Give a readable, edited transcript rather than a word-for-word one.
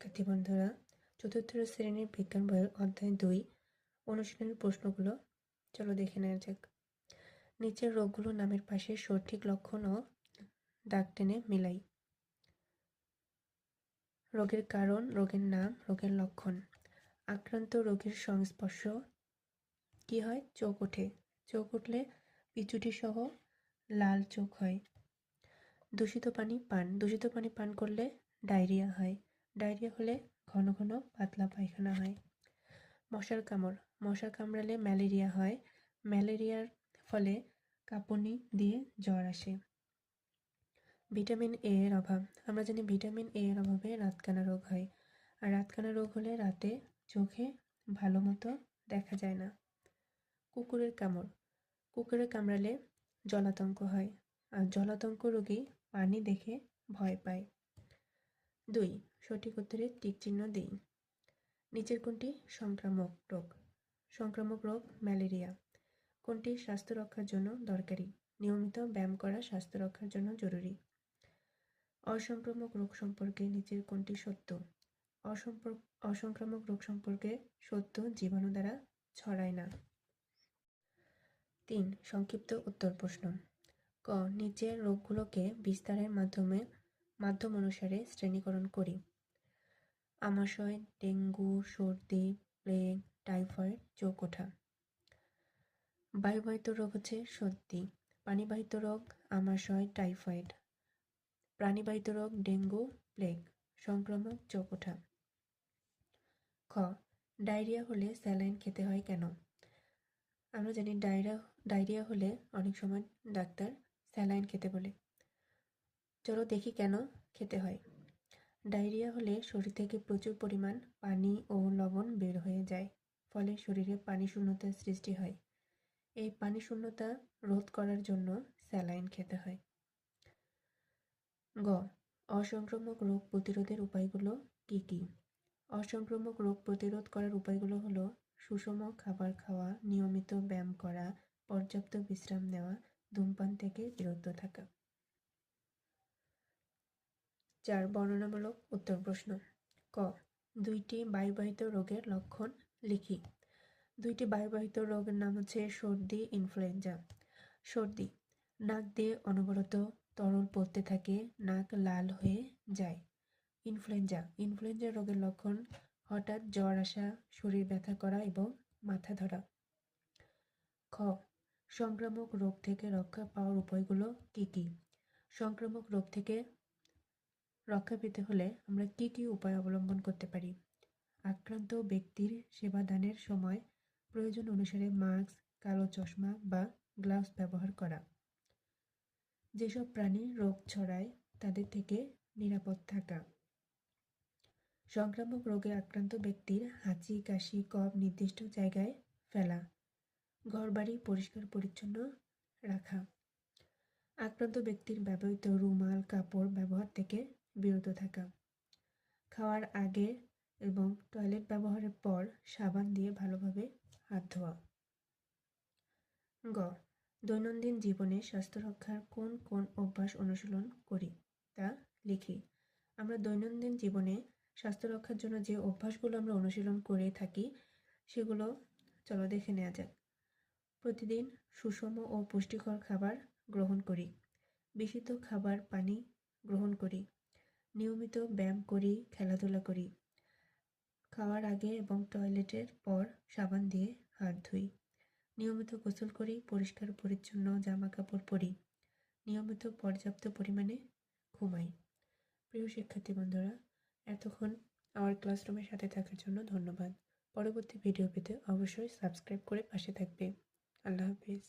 শিক্ষার্থী বন্ধুরা, চতুর্থ শ্রেণীর বিজ্ঞান বইয়ের অধ্যায় 2 অনুশীলনের প্রশ্নগুলো চলো দেখে নেওয়া যাক। নিচের রোগগুলো নামের পাশে সঠিক লক্ষণ ও দাগ টেনে মিলাই। রোগের কারণ, রোগের নাম, রোগের লক্ষণ। আক্রান্ত রোগীর সংস্পর্শ কি হয়? চোখ ওঠে। চোখ উঠলে পিচুটি সহ লাল চোখ হয়। দূষিত পানি পান। দূষিত পানি পান করলে ডায়রিয়া হয়। ডায়রিয়া হলে ঘন ঘন পাতলা পায়খানা হয়। মশার কামড়। মশা কামড়ালে ম্যালেরিয়া হয়। ম্যালেরিয়ার ফলে কাঁপুনি দিয়ে জ্বর আসে। ভিটামিন এ এর অভাব। আমরা জানি ভিটামিন এ এর অভাবে রাতকানা রোগ হয়। আর রাতকানা রোগ হলে রাতে চোখে ভালো মতো দেখা যায় না। কুকুরের কামড়। কুকুরের কামড়ালে জলাতঙ্ক হয়। আর জলাতঙ্ক রোগী পানি দেখে ভয় পায়। 2. সঠিক উত্তরে টিক চিহ্ন দিই। নিচের কোনটি সংক্রামক রোগ? সংক্রামক রোগ ম্যালেরিয়া। কোনটি স্বাস্থ্য রক্ষার জন্য দরকারি? নিয়মিত ব্যায়াম করা স্বাস্থ্য রক্ষার জন্য জরুরি। অসংক্রামক রোগ সম্পর্কে নিচের কোনটি সত্য? অসংক্রামক রোগ সম্পর্কে সত্য, জীবাণু দ্বারা ছড়ায় না। 3. সংক্ষিপ্ত উত্তর প্রশ্ন। ক. নিচের রোগগুলোকে বিস্তারের মাধ্যম অনুসারে শ্রেণীকরণ করি। আমাশয়, ডেঙ্গু, সর্দি, প্লেগ, টাইফয়েড, চোখ ওঠা। বায়ুবাহিত রোগ হচ্ছে সর্দি। পানিবাহিত রোগ আমাশয়, টাইফয়েড। প্রাণীবাহিত রোগ ডেঙ্গু, প্লেগ। সংক্রামক চোখ ওঠা। খ. ডায়রিয়া হলে স্যালাইন খেতে হয় কেন? আমরা জানি ডায়রিয়া হলে অনেক সময় ডাক্তার স্যালাইন খেতে বলে। চলো দেখি কেন খেতে হয়। ডায়রিয়া হলে শরীর থেকে প্রচুর পরিমাণ পানি ও লবণ বের হয়ে যায়, ফলে শরীরে পানি শূন্যতার সৃষ্টি হয়। এই পানি শূন্যতা রোধ করার জন্য স্যালাইন খেতে হয়। গ. অসংক্রামক রোগ প্রতিরোধের উপায়গুলো কি কি? অসংক্রামক রোগ প্রতিরোধ করার উপায়গুলো হলো সুষম খাবার খাওয়া, নিয়মিত ব্যায়াম করা, পর্যাপ্ত বিশ্রাম নেওয়া, ধূমপান থেকে বিরত থাকা। 4. বর্ণনামূলক উত্তর প্রশ্ন। ক. 2টি বায়ুবাহিত রোগের লক্ষণ লিখি। 2টি বায়ুবাহিত রোগের নাম হচ্ছে সর্দি, ইনফ্লুয়েঞ্জা। সর্দি, নাক দিয়ে অনবরত তরল পড়তে থাকে, নাক লাল হয়ে যায়। ইনফ্লুয়েঞ্জা রোগের লক্ষণ হঠাৎ জ্বর আসা, শরীর ব্যথা করা এবং মাথা ধরা। খ. সংক্রামক রোগ থেকে রক্ষা পাওয়ার উপায়গুলো কি কি? সংক্রামক রোগ থেকে রক্ষা পেতে হলে আমরা কি কি উপায় অবলম্বন করতে পারি? আক্রান্ত ব্যক্তির সেবাদানের সময় প্রয়োজন অনুসারে মাস্ক, কালো চশমা বা গ্লাভস ব্যবহার করা। যেসব প্রাণী রোগ ছড়ায় তাদের থেকে নিরাপদ থাকা। সংক্রামক রোগে আক্রান্ত ব্যক্তির হাঁচি, কাশি, কফ নির্দিষ্ট জায়গায় ফেলা। ঘরবাড়ি পরিষ্কার পরিচ্ছন্ন রাখা। আক্রান্ত ব্যক্তির ব্যবহৃত রুমাল, কাপড় ব্যবহার থেকে বিরত থাকা। খাওয়ার আগে এবং টয়লেট ব্যবহারের পর সাবান দিয়ে ভালোভাবে হাত ধোয়া। গ. দৈনন্দিন জীবনে স্বাস্থ্য রক্ষার কোন কোন অভ্যাস অনুশীলন করি তা লিখি। আমরা দৈনন্দিন জীবনে স্বাস্থ্য রক্ষার জন্য যে অভ্যাসগুলো আমরা অনুশীলন করে থাকি সেগুলো চলো দেখে নেওয়া যাক। প্রতিদিন সুষম ও পুষ্টিকর খাবার গ্রহণ করি। বিশুদ্ধ খাবার, পানি গ্রহণ করি। নিয়মিত ব্যায়াম করি, খেলাধুলা করি। খাওয়ার আগে এবং টয়লেটের পর সাবান দিয়ে হাত ধুই। নিয়মিত গোসল করি, পরিষ্কার পরিচ্ছন্ন জামা কাপড় পরি। নিয়মিত পর্যাপ্ত পরিমাণে ঘুমাই। প্রিয় শিক্ষার্থী বন্ধুরা, এতক্ষণ আমার ক্লাসরুমের সাথে থাকার জন্য ধন্যবাদ। পরবর্তী ভিডিও পেতে অবশ্যই সাবস্ক্রাইব করে পাশে থাকবে। আল্লাহ হাফিজ।